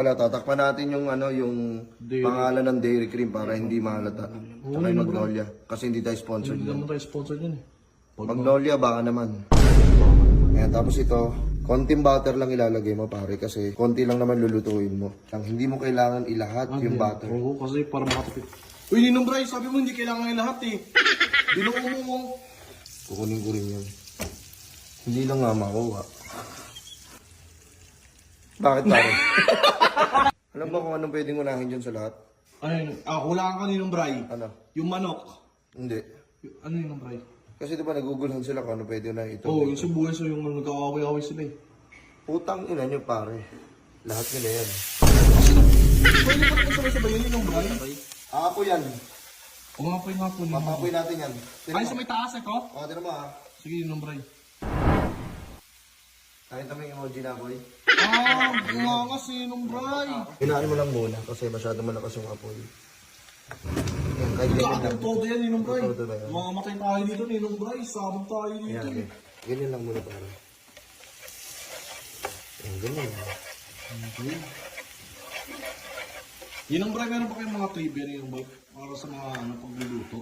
Wala, tatakpan natin yung yung pangalan ng Dairy Cream para hindi mahalata. Tsaka yung Magnolia. Kasi hindi tayo sponsored Hindi yun. naman tayo sponsor yun eh. Magnolia, baka naman. Ayan, tapos ito, konting butter lang ilalagay mo pare kasi konti lang naman lulutuin mo. Hindi mo kailangan ilahat yung butter. Oo, kasi parang makatipid. Uy, Ninong Bray, sabi mo hindi kailangan yung lahat eh. Binuo mo. Kukunin ko rin yan. Hindi lang nga makuha. Bakit pare? Alam ba kung anong pwedeng unahin dyan sa lahat? Ano yun? Wala ka Ninong Bray. Ano? Yung manok. Hindi. Ano Ninong Bray? Kasi diba nagugulhan sila kung ano pwede na ito. Oo, yung sibuyas o yung nagkakaway-away sila eh. Putang ina nyo pare. Lahat nila yan. Pwede ba ito sabay-sabay yun Ninong Bray? Ako yan. O nga po yung nga po Ninong Bray. Papapoy natin yan. Ay, sa may taas ito? O, tira mo ha. Sige Ninong Bray. Kahit naman yung emoji na boy. Nga nga si Ninong Bray. Hinaan mo lang muna kasi masyado malakas yung apoy. Yan, kahit ganyan lang. Kakatong todo yan Ninong Bray. Todo ba yan? Mamamatay tayo dito Ninong Bray. Sabog tayo dito Ayan, eh. ganyan lang muna pare. Ayan, ganyan lang. Ninong Bray, meron pa kayong mga trivia Ninong Bray? Para sa mga pagluluto.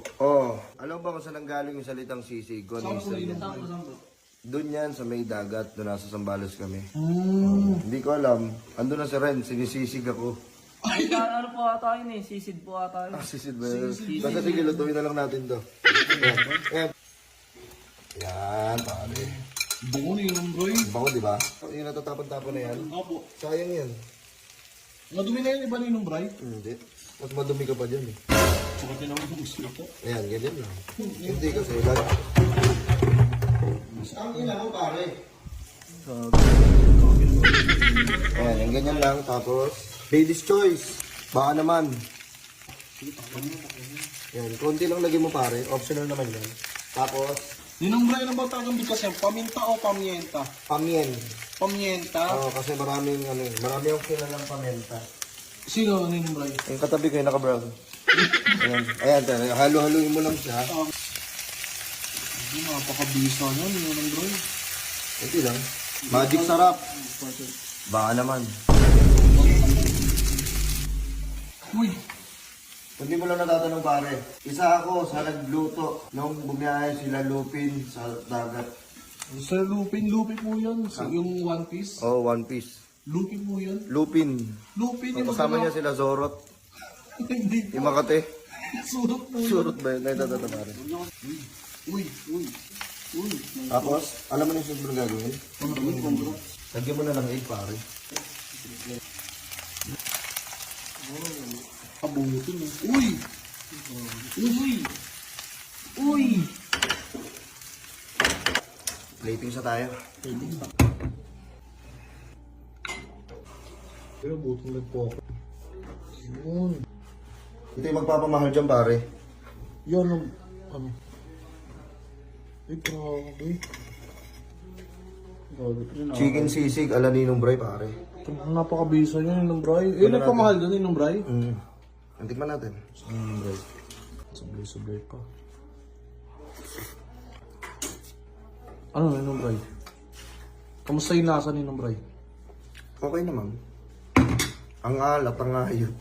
Alam ba kung saan nanggaling yung salitang sisig? Saan po Ninong Bray? Doon yan, sa may dagat, doon nasa Sambales kami. Hindi ko alam. Ando na si Ren, sinisisig ako. Ano po ata yun eh, sisid po ata yun. Sisid ba yun? Basta sige, lutuin na lang natin to. Ayan. Yan, pare. Bungo Ninong Bray. Bako, di ba? Yung natatapon-tapon na yan. Apo. Sayang yan. Madumi na yun iba Ninong Bray? Hindi. Mas madumi ka pa dyan eh. Saka tinawag mo gusto ito. Ayan, ganyan lang. Hindi kasi, ang ina mo pare. Ayan, yung ganyan lang. Tapos, Baby's Choice. Baka naman. Ayan, konti lang lagay mo pare. Optional naman yan. Tapos, Ninong Bray, ano ba tagang bigas yan? Paminta o pamienta? pamien. Pamienta? Oo, kasi maraming marami yung kilalang pamienta. Sino Ninong Bray? Yung katabi ko yung naka-brown. Ayan, ayan, tayo. Halo-haluin mo lang siya. Hindi, napakabisa niya Ninong Bray. Ito lang. Magic sarap. Baka naman. Uy! Hindi mo lang natatanong pare. Isa ako sa nagluto nung bumiyahe sila Lupin sa dagat. Sa Lupin po yan. Yung One Piece. Oh, One Piece. Lupin po yan. Lupin. Lupin yung Kasama niya sila Zorot. Hindi Yung Makate. Surot po yan. Surot ba yun? Ay, tatata pare. Uy! Tapos, alam mo na yung susunod na gagawin? Lagyan mo na ng egg pare. Kabutin eh. Uy! Uy! Plating sa tayo. Pero butong nagpo ako. Yun. Ito yung magpapamahal dyan pare. Yan ang ano. Ay, grabe. Grabe rin ah. Chicken sisig ala Ninong Bray pare. Napakabisa niya Ninong Bray. Eh, nagpamahal doon Ninong Bray? Antikman natin. Ninong Bray. Sablay-sablay pa. Ano Ninong Bray? Kamusta yung lasa Ninong Bray? Okay naman. Ang alat, ang ayot.